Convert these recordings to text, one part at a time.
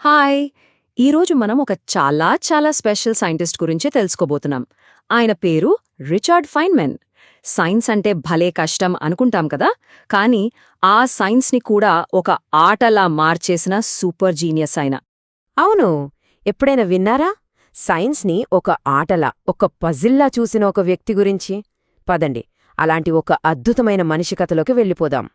Hi! ఈరోజు మనం ఒక చాలా స్పెషల్ సైంటిస్ట్ గురించే తెలుసుకోబోతున్నాం. ఆయన పేరు రిచర్డ్ ఫైన్మెన్. సైన్స్ అంటే భలే కష్టం అనుకుంటాం కదా, కానీ ఆ సైన్స్ని కూడా ఒక ఆటలా మార్చేసిన సూపర్ జీనియస్ ఆయన. అవును. ఎప్పుడైనా విన్నారా? సైన్స్ని ఒక ఆటలా, ఒక పజిల్లా చూసిన ఒక వ్యక్తి గురించి? పదండి, అలాంటి ఒక అద్భుతమైన మనిషి కథలోకి వెళ్ళిపోదాం.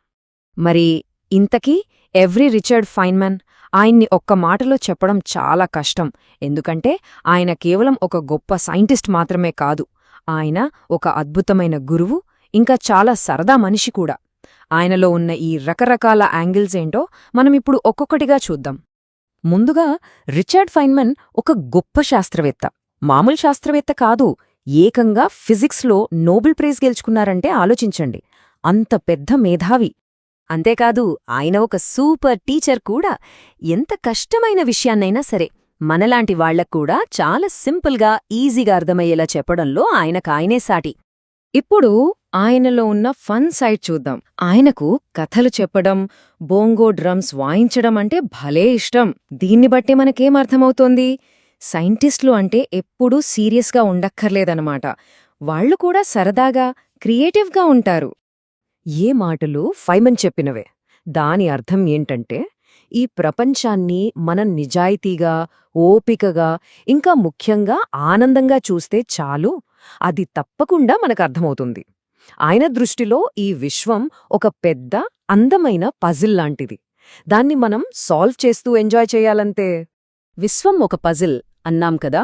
మరి ఇంతకీ ఎవ్రీ రిచర్డ్ ఫైన్మెన్? ఆయన్ని ఒక్క మాటలో చెప్పడం చాలా కష్టం, ఎందుకంటే ఆయన కేవలం ఒక గొప్ప సైంటిస్ట్ మాత్రమే కాదు, ఆయన ఒక అద్భుతమైన గురువు, ఇంకా చాలా సరదా మనిషి కూడా. ఆయనలో ఉన్న ఈ రకరకాల యాంగిల్స్ ఏంటో మనమిప్పుడు ఒక్కొక్కటిగా చూద్దాం. ముందుగా రిచర్డ్ ఫైన్మెన్ ఒక గొప్ప శాస్త్రవేత్త. మామూలు శాస్త్రవేత్త కాదు, ఏకంగా ఫిజిక్స్లో నోబెల్ ప్రైజ్ గెలుచుకున్నారంటే ఆలోచించండి. అంత పెద్ద మేధావి. అంతేకాదు, ఆయన ఒక సూపర్ టీచర్ కూడా. ఎంత కష్టమైన విషయాన్నైనా సరే మనలాంటి వాళ్లక్కూడా చాలా సింపుల్గా, ఈజీగా అర్థమయ్యేలా చెప్పడంలో ఆయనకాయనే సాటి. ఇప్పుడు ఆయనలో ఉన్న ఫన్ సైడ్ చూద్దాం. ఆయనకు కథలు చెప్పడం, బోంగో డ్రమ్స్ వాయించడం అంటే భలే ఇష్టం. దీన్ని బట్టి మనకేమర్థమవుతోంది? సైంటిస్టులు అంటే ఎప్పుడూ సీరియస్గా ఉండక్కర్లేదన్నమాట. వాళ్లు కూడా సరదాగా, క్రియేటివ్గా ఉంటారు. ఏ మాటలు ఫైన్మెన్ చెప్పినవే. దాని అర్థం ఏంటంటే, ఈ ప్రపంచాన్ని మనం నిజాయితీగా, ఓపికగా, ఇంకా ముఖ్యంగా ఆనందంగా చూస్తే చాలు, అది తప్పకుండా మనకర్థమవుతుంది. ఆయన దృష్టిలో ఈ విశ్వం ఒక పెద్ద, అందమైన పజిల్ లాంటిది. దాన్ని మనం సాల్వ్ చేస్తూ ఎంజాయ్ చేయాలంతే. విశ్వం ఒక పజిల్ అన్నాం కదా,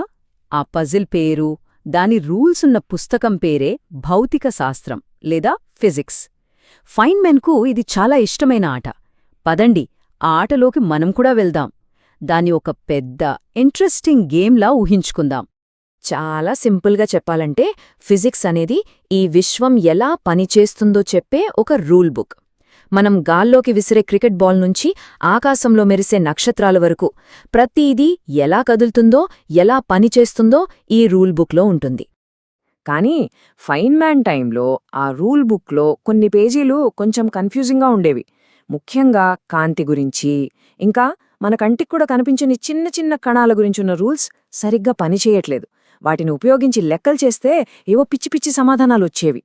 ఆ పజిల్ పేరు, దాని రూల్సున్న పుస్తకం పేరే భౌతిక శాస్త్రం లేదా ఫిజిక్స్. ఫైన్మెన్కు ఇది చాలా ఇష్టమైన ఆట. పదండి, ఆ ఆటలోకి మనం కూడా వెళ్దాం. దాన్ని ఒక పెద్ద, ఇంట్రెస్టింగ్ గేమ్లా ఊహించుకుందాం. చాలా సింపుల్గా చెప్పాలంటే, ఫిజిక్స్ అనేది ఈ విశ్వం ఎలా పనిచేస్తుందో చెప్పే ఒక రూల్ బుక్. మనం గాల్లోకి విసిరే క్రికెట్ బాల్ నుంచి ఆకాశంలో మెరిసే నక్షత్రాల వరకు ప్రతిదీ ఎలా కదులుతుందో, ఎలా పనిచేస్తుందో ఈ రూల్ బుక్లో ఉంటుంది. కానీ ఫైన్మెన్ టైంలో ఆ రూల్ బుక్లో కొన్ని పేజీలు కొంచెం కన్ఫ్యూజింగ్గా ఉండేవి. ముఖ్యంగా కాంతి గురించి, ఇంకా మన కంటికి కూడా కనిపించని చిన్న చిన్న కణాల గురించున్న రూల్స్ సరిగ్గా పనిచేయట్లేదు. వాటిని ఉపయోగించి లెక్కలు చేస్తే ఏవో పిచ్చి పిచ్చి సమాధానాలొచ్చేవి.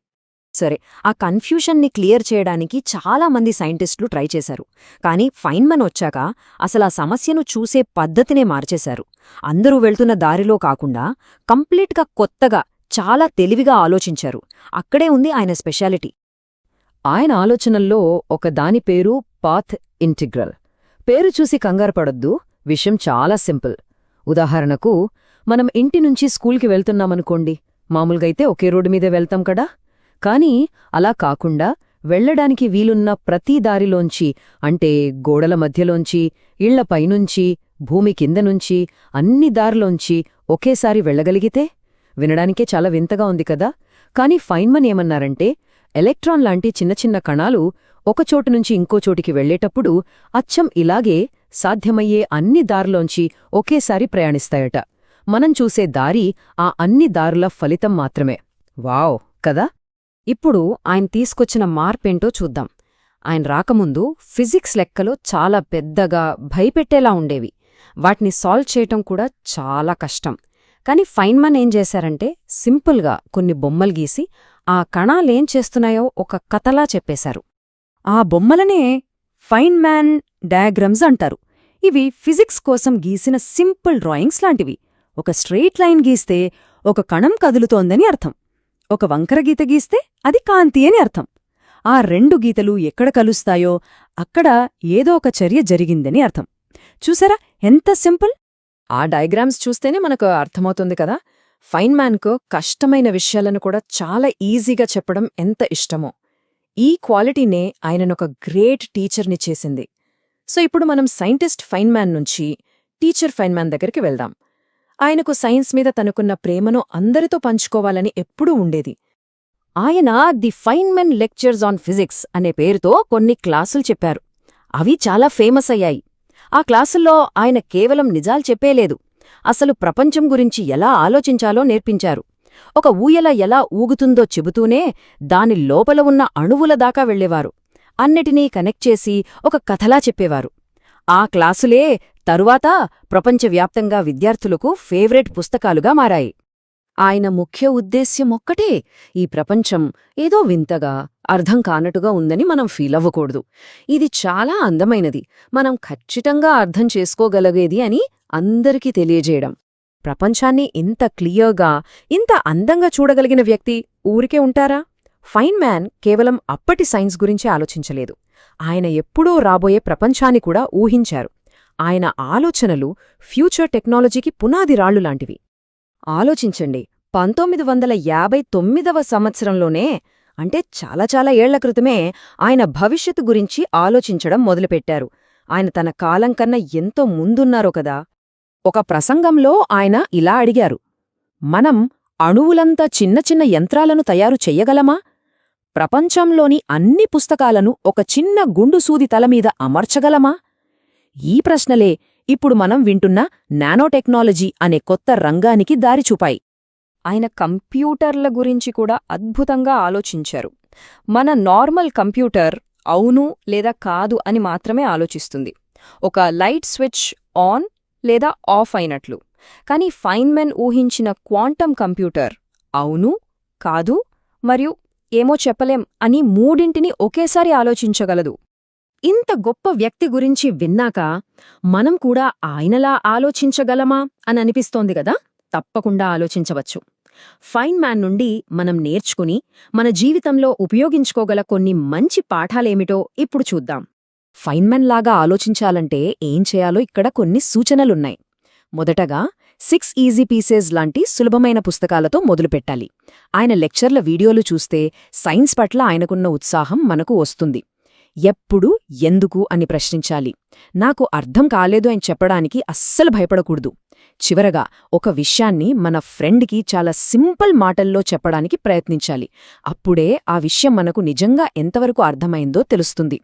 సరే, ఆ కన్ఫ్యూషన్ని క్లియర్ చేయడానికి చాలామంది సైంటిస్టులు ట్రై చేశారు. కానీ ఫైన్మెన్ వచ్చాక అసలు ఆ సమస్యను చూసే పద్ధతినే మార్చేశారు. అందరూ వెళ్తున్న దారిలో కాకుండా కంప్లీట్గా కొత్తగా, చాలా తెలివిగా ఆలోచించారు. అక్కడే ఉంది ఆయన స్పెషాలిటీ. ఆయన ఆలోచనల్లో ఒక దాని పేరు పాత్ ఇంటిగ్రల్. పేరు చూసి కంగారుపడొద్దు, విషయం చాలా సింపుల్. ఉదాహరణకు, మనం ఇంటి నుంచి స్కూల్కి వెళ్తున్నామనుకోండి. మామూలుగైతే ఒకే రోడ్డు మీదే వెళ్తాం కదా. కానీ అలా కాకుండా వెళ్లడానికి వీలున్న ప్రతి దారిలోంచి, అంటే గోడల మధ్యలోంచి, ఇళ్ల పైనుంచి, భూమి కిందనుంచి, అన్ని దారిలోంచి ఒకేసారి వెళ్లగలిగితే? వినడానికే చాలా వింతగా ఉంది కదా. కానీ ఫైన్మెన్ ఏమన్నారంటే, ఎలక్ట్రాన్ లాంటి చిన్న చిన్న కణాలు ఒకచోటు నుంచి ఇంకో చోటికి వెళ్లేటప్పుడు అచ్చం ఇలాగే సాధ్యమయ్యే అన్ని దారులోంచి ఒకేసారి ప్రయాణిస్తాయట. మనం చూసే దారి ఆ అన్ని దారుల ఫలితం మాత్రమే. వావ్ కదా. ఇప్పుడు ఆయన తీసుకొచ్చిన మార్పేంటో చూద్దాం. ఆయన రాకముందు ఫిజిక్స్ లెక్కలు చాలా పెద్దగా, భయపెట్టేలా ఉండేవి. వాటిని సాల్వ్ చేయటం కూడా చాలా కష్టం. కానీ ఫైన్మెన్ ఏం చేశారంటే, సింపుల్గా కొన్ని బొమ్మలు గీసి ఆ కణాలేం చేస్తున్నాయో ఒక కథలా చెప్పేశారు. ఆ బొమ్మలనే ఫైన్మెన్ డయాగ్రమ్స్ అంటారు. ఇవి ఫిజిక్స్ కోసం గీసిన సింపుల్ డ్రాయింగ్స్ లాంటివి. ఒక స్ట్రెయిట్ లైన్ గీస్తే ఒక కణం కదులుతోందని అర్థం. ఒక వంకర గీత గీస్తే అది కాంతి అని అర్థం. ఆ రెండు గీతలు ఎక్కడ కలుస్తాయో అక్కడ ఏదో ఒక చర్య జరిగిందని అర్థం. చూసారా ఎంత సింపుల్? ఆ డయాగ్రామ్స్ చూస్తేనే మనకు అర్థమవుతుంది కదా, ఫైన్మెన్కు కష్టమైన విషయాలను కూడా చాలా ఈజీగా చెప్పడం ఎంత ఇష్టమో. ఈ క్వాలిటీనే ఆయననొక గ్రేట్ టీచర్ని చేసింది. సో ఇప్పుడు మనం సైంటిస్ట్ ఫైన్మెన్ నుంచి టీచర్ ఫైన్మెన్ దగ్గరికి వెళ్దాం. ఆయనకు సైన్స్ మీద తనకున్న ప్రేమను అందరితో పంచుకోవాలని ఎప్పుడూ ఉండేది. ఆయన the Feynman lectures on physics అనే పేరుతో కొన్ని క్లాసులు చెప్పారు. అవి చాలా ఫేమస్ అయ్యాయి. ఆ క్లాసుల్లో ఆయన కేవలం నిజాలు చెప్పేలేదు, అసలు ప్రపంచం గురించి ఎలా ఆలోచించాలో నేర్పించారు. ఒక ఊయల ఎలా ఊగుతుందో చెబుతూనే దాని లోపల ఉన్న అణువుల దాకా వెళ్లేవారు. అన్నిటినీ కనెక్ట్ చేసి ఒక కథలా చెప్పేవారు. ఆ క్లాసులే తరువాత ప్రపంచవ్యాప్తంగా విద్యార్థులకు ఫేవరెట్ పుస్తకాలుగా మారాయి. ఆయన ముఖ్య ఉద్దేశ్యం ఒక్కటే, ఈ ప్రపంచం ఏదో వింతగా అర్థం కానట్టుగా ఉందని మనం ఫీలవ్వకూడదు. ఇది చాలా అందమైనది, మనం ఖచ్చితంగా అర్థం చేసుకోగలిగేది అని అందరికీ తెలియజేయడం. ప్రపంచాన్ని ఇంత క్లియర్గా, ఇంత అందంగా చూడగలిగిన వ్యక్తి ఊరికే ఉంటారా? ఫైన్మ్యాన్ కేవలం అప్పటి సైన్స్ గురించి ఆలోచించలేదు. ఆయన ఎప్పుడో రాబోయే ప్రపంచాన్ని కూడా ఊహించారు. ఆయన ఆలోచనలు ఫ్యూచర్ టెక్నాలజీకి పునాది రాళ్లులాంటివి. ఆలోచించండి, 1959వ సంవత్సరంలోనే, అంటే చాలా చాలా ఏళ్ల క్రితమే ఆయన భవిష్యత్తు గురించి ఆలోచించడం మొదలుపెట్టారు. ఆయన తన కాలం కన్నా ఎంతో ముందున్నారో కదా. ఒక ప్రసంగంలో ఆయన ఇలా అడిగారు, మనం అణువులంత చిన్న చిన్న యంత్రాలను తయారు చెయ్యగలమా? ప్రపంచంలోని అన్ని పుస్తకాలను ఒక చిన్న గుండుసూది తలమీద అమర్చగలమా? ఈ ప్రశ్నలే ఇప్పుడు మనం వింటున్న నానోటెక్నాలజీ అనే కొత్త రంగానికి దారిచూపాయి. ఆయన కంప్యూటర్ల గురించి కూడా అద్భుతంగా ఆలోచించారు. మన నార్మల్ కంప్యూటర్ అవును లేదా కాదు అని మాత్రమే ఆలోచిస్తుంది, ఒక లైట్ స్విచ్ ఆన్ లేదా ఆఫ్ అయినట్లు. కాని ఫైన్మెన్ ఊహించిన క్వాంటం కంప్యూటర్ అవును, కాదు మరియు ఏమో చెప్పలేం అని మూడింటిని ఒకేసారి ఆలోచించగలదు. ఇంత గొప్ప వ్యక్తి గురించి విన్నాక మనం కూడా ఆయనలా ఆలోచించగలమా అని అనిపిస్తోంది గదా. తప్పకుండా ఆలోచించవచ్చు. ఫైన్మ్యాన్ నుండి మనం నేర్చుకుని మన జీవితంలో ఉపయోగించుకోగల కొన్ని మంచి పాఠాలేమిటో ఇప్పుడు చూద్దాం. ఫైన్మ్యాన్ లాగా ఆలోచించాలంటే ఏం చేయాలో ఇక్కడ కొన్ని సూచనలున్నాయి. మొదటగా 6 ఈజీ పీసెస్ లాంటి సులభమైన పుస్తకాలతో మొదలుపెట్టాలి. ఆయన లెక్చర్ల వీడియోలు చూస్తే సైన్స్ పట్ల ఆయనకున్న ఉత్సాహం మనకు వస్తుంది. ఎప్పుడు ఎందుకు అని ప్రశ్నించాలి. నాకు అర్థం కాలేదు అని చెప్పడానికి అస్సలు భయపడకూడదు. చివరగా ఒక విషయాన్ని మన ఫ్రెండ్కి చాలా సింపుల్ మాటల్లో చెప్పడానికి ప్రయత్నించాలి. అప్పుడే ఆ విషయం మనకు నిజంగా ఎంతవరకు అర్థమైందో తెలుస్తుంది.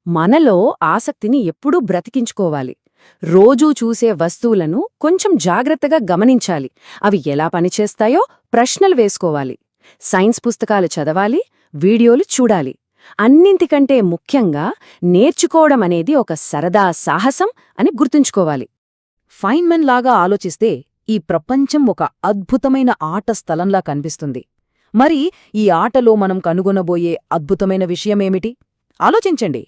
మనలో ఆసక్తిని ఎప్పుడూ బ్రతికించుకోవాలి. రోజూ చూసే వస్తువులను కొంచెం జాగ్రత్తగా గమనించాలి. అవి ఎలా పనిచేస్తాయో ప్రశ్నలు వేసుకోవాలి. సైన్స్ పుస్తకాలు చదవాలి, వీడియోలు చూడాలి. అన్నింటికంటే ముఖ్యంగా నేర్చుకోవడం అనేది ఒక సరదా సాహసం అని గుర్తుంచుకోవాలి. ఫైన్మెన్ లాగా ఆలోచిస్తే ఈ ప్రపంచం ఒక అద్భుతమైన ఆట స్థలంలా కనిపిస్తుంది. మరి ఈ ఆటలో మనం కనుగొనబోయే అద్భుతమైన విషయమేమిటి? ఆలోచించండి.